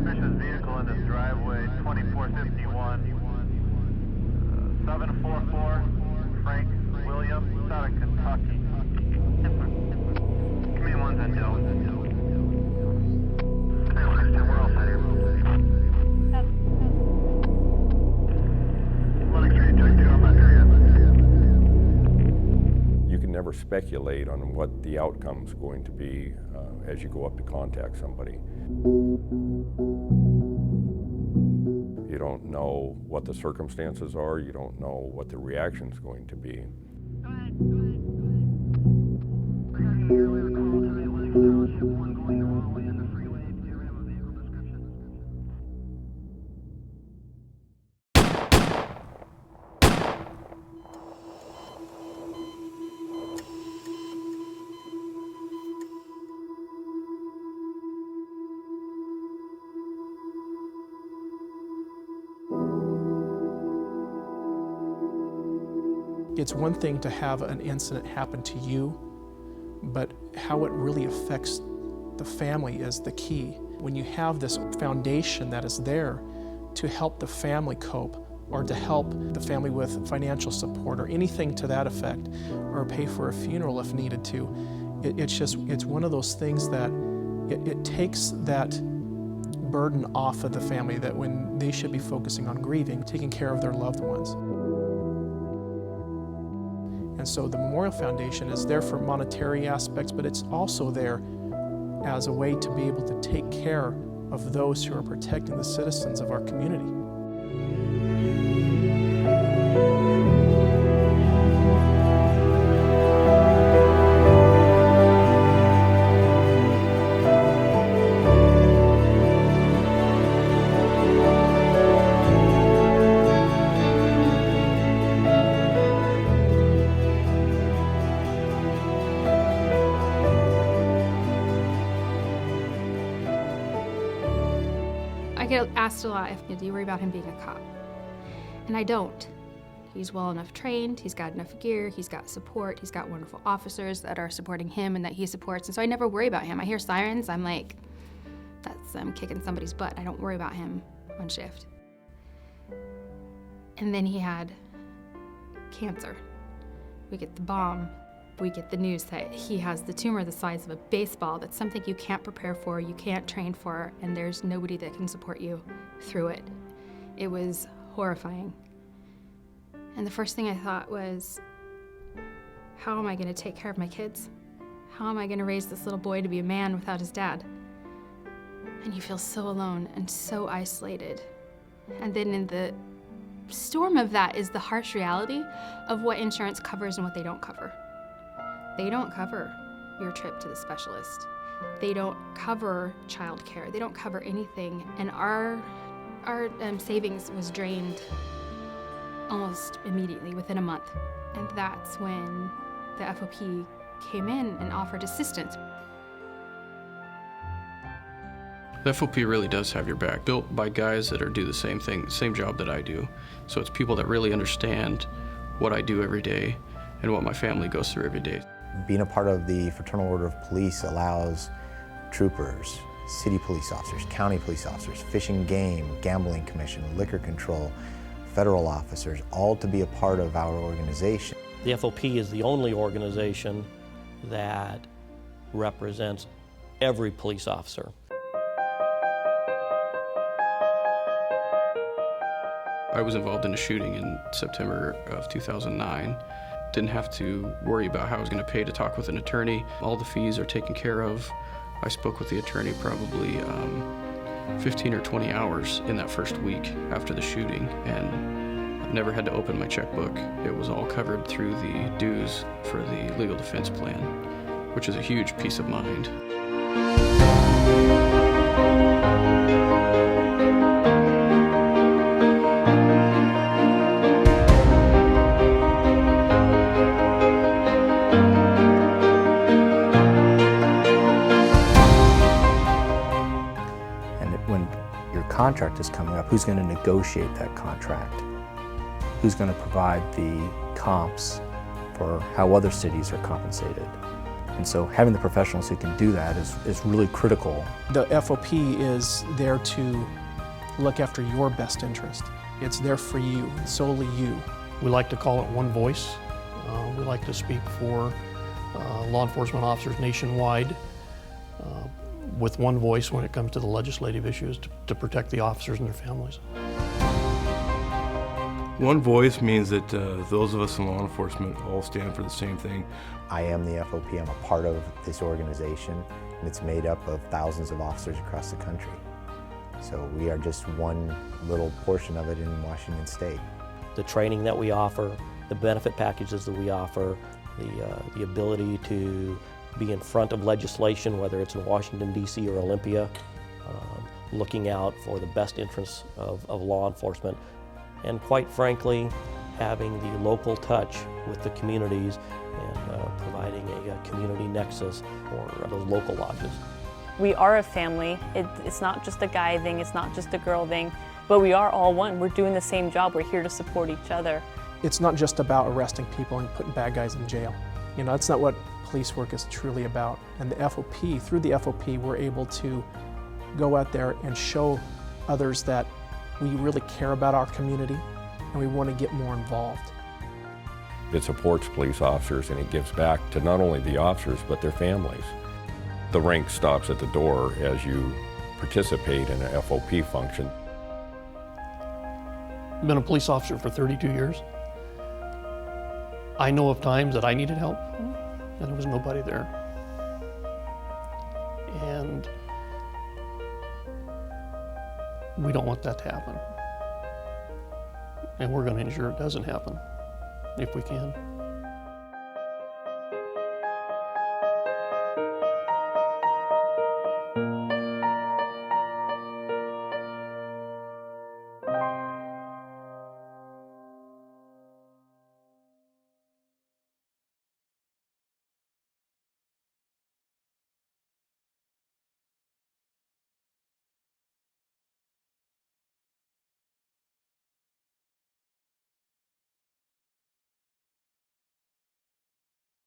suspicious vehicle in this driveway, 2451, 744, Frank Williams, out of Kentucky. Command 1's on Dell. We're all set here. You can never speculate on what the outcome's going to be as you go up to contact somebody. You don't know what the circumstances are, you don't know what the reaction's going to be. Go ahead. I got an earlier call to the Atlantic Township, one going the wrong way on the freeway. Do you have a vehicle description? It's one thing to have an incident happen to you, but how it really affects the family is the key. When you have this foundation that is there to help the family cope, or to help the family with financial support or anything to that effect, or pay for a funeral if needed to, it's one of those things that it takes that burden off of the family, that when they should be focusing on grieving, taking care of their loved ones. And so the Memorial Foundation is there for monetary aspects, but it's also there as a way to be able to take care of those who are protecting the citizens of our community. I get asked a lot, do you worry about him being a cop? And I don't. He's well enough trained, he's got enough gear, he's got support, he's got wonderful officers that are supporting him and that he supports, and so I never worry about him. I hear sirens, I'm like, I'm kicking somebody's butt. I don't worry about him on shift. And then he had cancer. We get the bomb. We get the news that he has the tumor the size of a baseball. That's something you can't prepare for, you can't train for, and there's nobody that can support you through it. It was horrifying. And the first thing I thought was, how am I going to take care of my kids? How am I going to raise this little boy to be a man without his dad? And you feel so alone and so isolated. And then in the storm of that is the harsh reality of what insurance covers and what they don't cover. They don't cover your trip to the specialist. They don't cover childcare. They don't cover anything. And our savings was drained almost immediately, within a month. And that's when the FOP came in and offered assistance. The FOP really does have your back, built by guys that do the same thing, same job that I do. So it's people that really understand what I do every day and what my family goes through every day. Being a part of the Fraternal Order of Police allows troopers, city police officers, county police officers, fish and game, gambling commission, liquor control, federal officers, all to be a part of our organization. The FOP is the only organization that represents every police officer. I was involved in a shooting in September of 2009. Didn't have to worry about how I was going to pay to talk with an attorney. All the fees are taken care of. I spoke with the attorney probably 15 or 20 hours in that first week after the shooting, and never had to open my checkbook. It was all covered through the dues for the legal defense plan, which is a huge peace of mind. When your contract is coming up, who's going to negotiate that contract? Who's going to provide the comps for how other cities are compensated? And so having the professionals who can do that is really critical. The FOP is there to look after your best interest. It's there for you, solely you. We like to call it one voice. We like to speak for law enforcement officers nationwide with one voice when it comes to the legislative issues to protect the officers and their families. One voice means that those of us in law enforcement all stand for the same thing. I am the FOP. I'm a part of this organization, and it's made up of thousands of officers across the country. So we are just one little portion of it in Washington State. The training that we offer, the benefit packages that we offer, the ability to be in front of legislation, whether it's in Washington, D.C. or Olympia, looking out for the best interests of law enforcement, and quite frankly, having the local touch with the communities and providing a community nexus for those local lodges. We are a family. It's not just a guy thing, it's not just a girl thing, but we are all one. We're doing the same job. We're here to support each other. It's not just about arresting people and putting bad guys in jail. You know, that's not what police work is truly about. And the FOP, through the FOP, we're able to go out there and show others that we really care about our community and we want to get more involved. It supports police officers and it gives back to not only the officers but their families. The rank stops at the door as you participate in an FOP function. I've been a police officer for 32 years. I know of times that I needed help and there was nobody there. And we don't want that to happen. And we're going to ensure it doesn't happen if we can.